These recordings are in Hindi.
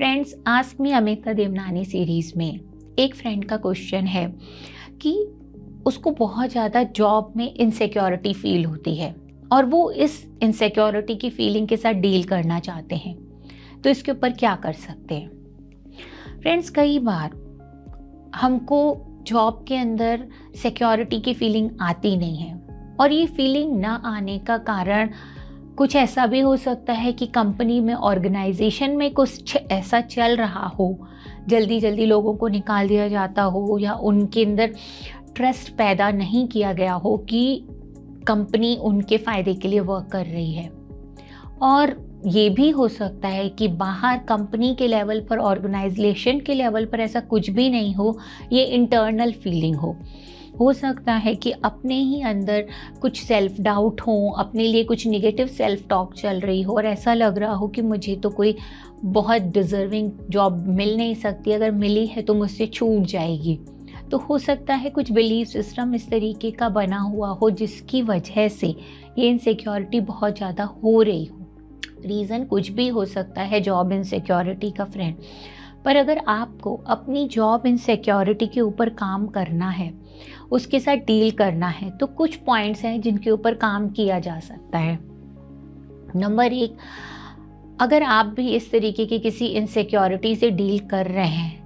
Friends, ask me Amita Devnani series में एक फ्रेंड का क्वेश्चन है कि उसको बहुत ज़्यादा जॉब में इनसिक्योरिटी फील होती है और वो इस इनसिक्योरिटी की फीलिंग के साथ डील करना चाहते हैं। तो इसके ऊपर क्या कर सकते हैं? फ्रेंड्स, कई बार हमको जॉब के अंदर सिक्योरिटी की फीलिंग आती नहीं है और ये फीलिंग ना आने का कारण कुछ ऐसा भी हो सकता है कि कंपनी में, ऑर्गेनाइजेशन में कुछ ऐसा चल रहा हो, जल्दी जल्दी लोगों को निकाल दिया जाता हो या उनके अंदर ट्रस्ट पैदा नहीं किया गया हो कि कंपनी उनके फ़ायदे के लिए वर्क कर रही है। और ये भी हो सकता है कि बाहर कंपनी के लेवल पर, ऑर्गेनाइजेशन के लेवल पर ऐसा कुछ भी नहीं हो, ये इंटरनल फीलिंग हो सकता है कि अपने ही अंदर कुछ सेल्फ डाउट हो, अपने लिए कुछ नेगेटिव सेल्फ टॉक चल रही हो और ऐसा लग रहा हो कि मुझे तो कोई बहुत डिज़र्विंग जॉब मिल नहीं सकती, अगर मिली है तो मुझसे छूट जाएगी। तो हो सकता है कुछ बिलीफ सिस्टम इस तरीके का बना हुआ हो जिसकी वजह से ये इनसिक्योरिटी बहुत ज़्यादा हो रही हो। रीज़न कुछ भी हो सकता है जॉब इनसिक्योरिटी का फ्रेंड, पर अगर आपको अपनी जॉब इनसिक्योरिटी के ऊपर काम करना है, उसके साथ डील करना है, तो कुछ पॉइंट्स हैं जिनके ऊपर काम किया जा सकता है। नंबर 1, अगर आप भी इस तरीके की किसी इनसिक्योरिटी से डील कर रहे हैं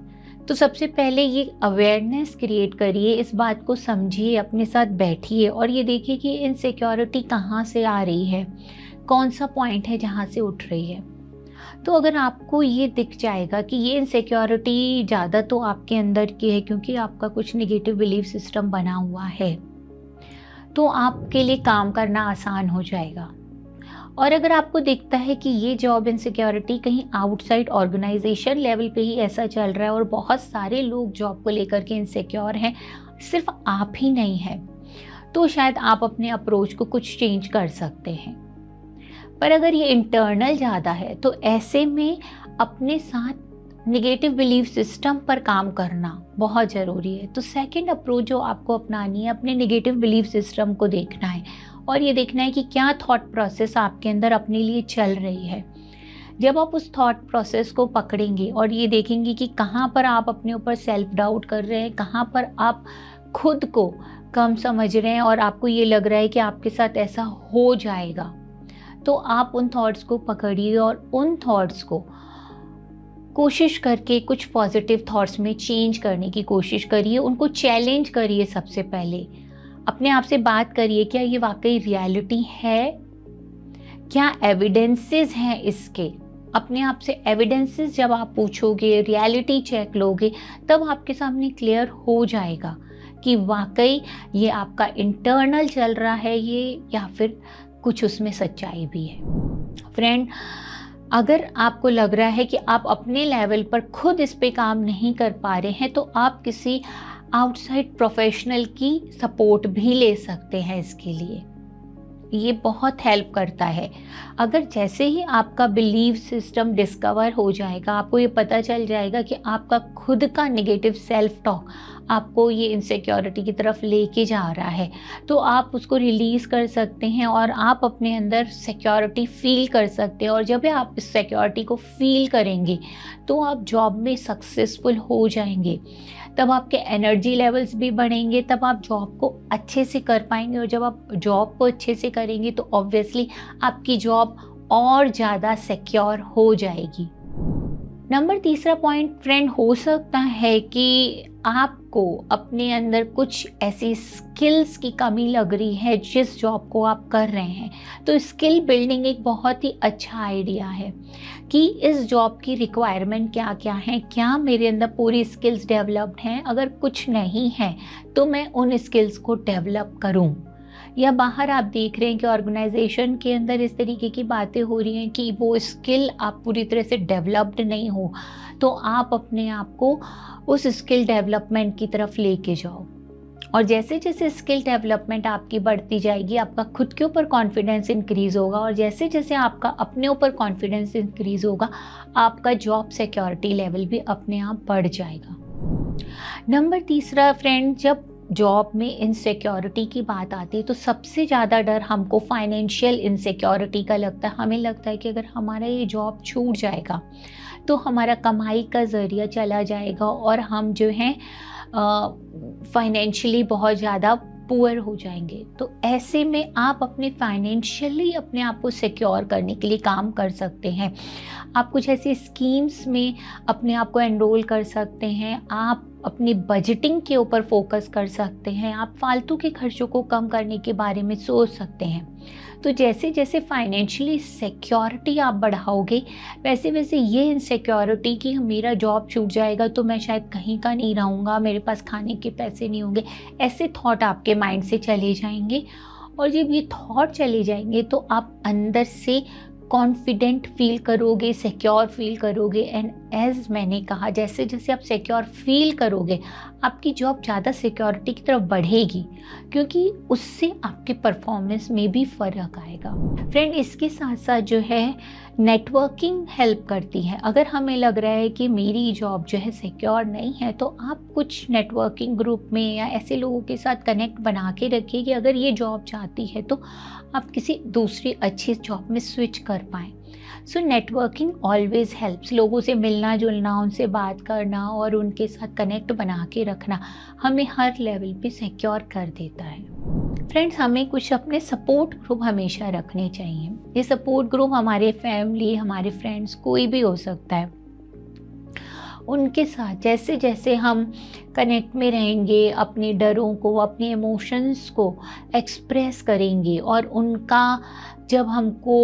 तो सबसे पहले ये अवेयरनेस क्रिएट करिए, इस बात को समझिए, अपने साथ बैठिए और ये देखिए कि इनसिक्योरिटी कहाँ से आ रही है, कौन सा पॉइंट है जहाँ से उठ रही है। तो अगर आपको ये दिख जाएगा कि ये इनसिक्योरिटी ज़्यादा तो आपके अंदर की है क्योंकि आपका कुछ नेगेटिव बिलीफ सिस्टम बना हुआ है, तो आपके लिए काम करना आसान हो जाएगा। और अगर आपको दिखता है कि ये जॉब इनसिक्योरिटी कहीं आउटसाइड ऑर्गेनाइजेशन लेवल पे ही ऐसा चल रहा है और बहुत सारे लोग जॉब को लेकर के इनसिक्योर हैं, सिर्फ आप ही नहीं है, तो शायद आप अपने अप्रोच को कुछ चेंज कर सकते हैं। पर अगर ये इंटरनल ज़्यादा है तो ऐसे में अपने साथ नेगेटिव बिलीफ सिस्टम पर काम करना बहुत ज़रूरी है। तो सेकंड अप्रोच जो आपको अपनानी है, अपने नेगेटिव बिलीफ सिस्टम को देखना है और ये देखना है कि क्या थॉट प्रोसेस आपके अंदर अपने लिए चल रही है। जब आप उस थॉट प्रोसेस को पकड़ेंगे और ये देखेंगे कि कहाँ पर आप अपने ऊपर सेल्फ डाउट कर रहे हैं, कहाँ पर आप खुद को कम समझ रहे हैं और आपको ये लग रहा है कि आपके साथ ऐसा हो जाएगा, तो आप उन थॉट्स को पकड़िए और उन थॉट्स को कोशिश करके कुछ पॉजिटिव थॉट्स में चेंज करने की कोशिश करिए, उनको चैलेंज करिए। सबसे पहले अपने आप से बात करिए, क्या ये वाकई रियलिटी है, क्या एविडेंसेस हैं इसके। अपने आप से एविडेंसेस जब आप पूछोगे, रियलिटी चेक लोगे, तब आपके सामने क्लियर हो जाएगा कि वाकई ये आपका इंटरनल चल रहा है ये, या फिर कुछ उसमें सच्चाई भी है। फ्रेंड, अगर आपको लग रहा है कि आप अपने लेवल पर खुद इस पे काम नहीं कर पा रहे हैं, तो आप किसी आउटसाइड प्रोफेशनल की सपोर्ट भी ले सकते हैं इसके लिए। ये बहुत हेल्प करता है। अगर जैसे ही आपका बिलीव सिस्टम डिस्कवर हो जाएगा, आपको ये पता चल जाएगा कि आपका खुद का नेगेटिव सेल्फ टॉक आपको ये इनसिक्योरिटी की तरफ लेके जा रहा है, तो आप उसको रिलीज़ कर सकते हैं और आप अपने अंदर सिक्योरिटी फील कर सकते हैं। और जब आप इस सिक्योरिटी को फील करेंगे तो आप जॉब में सक्सेसफुल हो जाएंगे, तब आपके एनर्जी लेवल्स भी बढ़ेंगे, तब आप जॉब को अच्छे से कर पाएंगे और जब आप जॉब को अच्छे से करेंगे तो ऑब्वियसली आपकी जॉब और ज़्यादा सिक्योर हो जाएगी। नंबर 3 पॉइंट फ्रेंड, हो सकता है कि आपको अपने अंदर कुछ ऐसी स्किल्स की कमी लग रही है जिस जॉब को आप कर रहे हैं। तो स्किल बिल्डिंग एक बहुत ही अच्छा आइडिया है कि इस जॉब की रिक्वायरमेंट क्या क्या है, क्या मेरे अंदर पूरी स्किल्स डेवलप्ड हैं, अगर कुछ नहीं है तो मैं उन स्किल्स को डेवलप करूं। या बाहर आप देख रहे हैं कि ऑर्गेनाइजेशन के अंदर इस तरीके की बातें हो रही हैं कि वो स्किल आप पूरी तरह से डेवलप्ड नहीं हो, तो आप अपने आप को उस स्किल डेवलपमेंट की तरफ लेके जाओ। और जैसे जैसे स्किल डेवलपमेंट आपकी बढ़ती जाएगी, आपका खुद के ऊपर कॉन्फिडेंस इंक्रीज़ होगा और जैसे जैसे आपका अपने ऊपर कॉन्फिडेंस इंक्रीज़ होगा, आपका जॉब सिक्योरिटी लेवल भी अपने आप बढ़ जाएगा। नंबर 3 फ्रेंड, जब जॉब में इनसिक्योरिटी की बात आती है तो सबसे ज़्यादा डर हमको फाइनेंशियल इनसिक्योरिटी का लगता है। हमें लगता है कि अगर हमारा ये जॉब छूट जाएगा तो हमारा कमाई का ज़रिया चला जाएगा और हम जो हैं फाइनेंशियली बहुत ज़्यादा पुअर हो जाएंगे। तो ऐसे में आप अपने फाइनेंशियली अपने आप को सिक्योर करने के लिए काम कर सकते हैं। आप कुछ ऐसी स्कीम्स में अपने आप को एनरोल कर सकते हैं, आप अपनी बजटिंग के ऊपर फोकस कर सकते हैं, आप फालतू के खर्चों को कम करने के बारे में सोच सकते हैं। तो जैसे जैसे फाइनेंशियली सिक्योरिटी आप बढ़ाओगे, वैसे वैसे ये इनसिक्योरिटी कि मेरा जॉब छूट जाएगा तो मैं शायद कहीं का नहीं रहूँगा, मेरे पास खाने के पैसे नहीं होंगे, ऐसे थॉट आपके माइंड से चले जाएंगे। और जब ये थॉट चले जाएंगे तो आप अंदर से कॉन्फिडेंट फील करोगे, सिक्योर फील करोगे। एंड एज मैंने कहा, जैसे जैसे आप सिक्योर फील करोगे आपकी जॉब ज़्यादा सिक्योरिटी की तरफ बढ़ेगी, क्योंकि उससे आपके परफॉर्मेंस में भी फ़र्क आएगा। फ्रेंड, इसके साथ साथ जो है नेटवर्किंग हेल्प करती है। अगर हमें लग रहा है कि मेरी जॉब जो है सिक्योर नहीं है, तो आप कुछ नेटवर्किंग ग्रुप में या ऐसे लोगों के साथ कनेक्ट बना के रखिए कि अगर ये जॉब जाती है तो आप किसी दूसरी अच्छी जॉब में स्विच कर पाएँ। सो नेटवर्किंग ऑलवेज़ हेल्प्स। लोगों से मिलना जुलना, उनसे बात करना और उनके साथ कनेक्ट बना के रखना हमें हर लेवल पे सिक्योर कर देता है। फ्रेंड्स, हमें कुछ अपने सपोर्ट ग्रुप हमेशा रखने चाहिए। ये सपोर्ट ग्रुप हमारे फैमिली, हमारे फ्रेंड्स, कोई भी हो सकता है। उनके साथ जैसे जैसे हम कनेक्ट में रहेंगे, अपने डरों को, अपने इमोशंस को एक्सप्रेस करेंगे और उनका जब हमको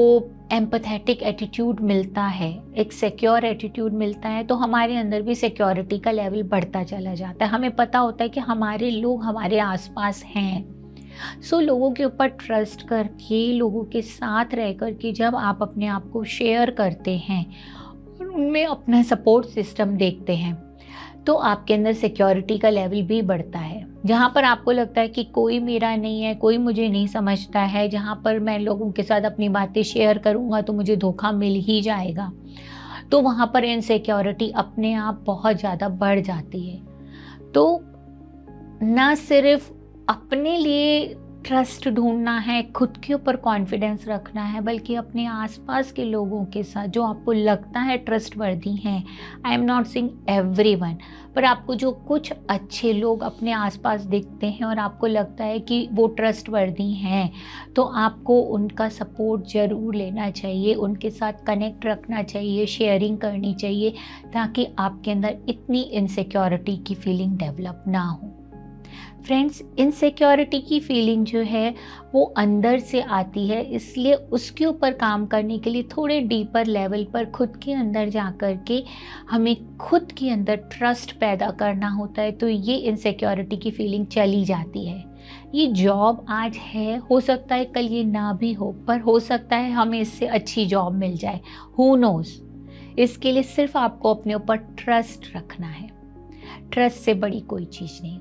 एम्पैथेटिक एटीट्यूड मिलता है, एक सिक्योर एटीट्यूड मिलता है, तो हमारे अंदर भी सिक्योरिटी का लेवल बढ़ता चला जाता है। हमें पता होता है कि हमारे लोग हमारे आसपास हैं। सो लोगों के ऊपर ट्रस्ट करके, लोगों के साथ रह कर के जब आप अपने आप को शेयर करते हैं और उनमें अपना सपोर्ट सिस्टम देखते हैं, तो आपके अंदर सिक्योरिटी का लेवल भी बढ़ता है। जहाँ पर आपको लगता है कि कोई मेरा नहीं है, कोई मुझे नहीं समझता है, जहाँ पर मैं लोगों के साथ अपनी बातें शेयर करूँगा तो मुझे धोखा मिल ही जाएगा, तो वहाँ पर इनसिक्योरिटी अपने आप बहुत ज़्यादा बढ़ जाती है। तो ना सिर्फ अपने लिए ट्रस्ट ढूंढना है, खुद के ऊपर कॉन्फिडेंस रखना है, बल्कि अपने आसपास के लोगों के साथ जो आपको लगता है ट्रस्टवर्दी हैं। I am not saying everyone, पर आपको जो कुछ अच्छे लोग अपने आसपास दिखते हैं और आपको लगता है कि वो ट्रस्टवर्दी हैं, तो आपको उनका सपोर्ट ज़रूर लेना चाहिए, उनके साथ कनेक्ट रखना चाहिए, शेयरिंग करनी चाहिए, ताकि आपके अंदर इतनी इनसिक्योरिटी की फीलिंग डेवलप ना हो। फ्रेंड्स, इनसिक्योरिटी की फीलिंग जो है वो अंदर से आती है, इसलिए उसके ऊपर काम करने के लिए थोड़े डीपर लेवल पर खुद के अंदर जा कर के हमें खुद के अंदर ट्रस्ट पैदा करना होता है। तो ये इनसिक्योरिटी की फीलिंग चली जाती है। ये जॉब आज है, हो सकता है कल ये ना भी हो, पर हो सकता है हमें इससे अच्छी जॉब मिल जाए, हु नोज़। इसके लिए सिर्फ आपको अपने ऊपर ट्रस्ट रखना है। ट्रस्ट से बड़ी कोई चीज़ नहीं।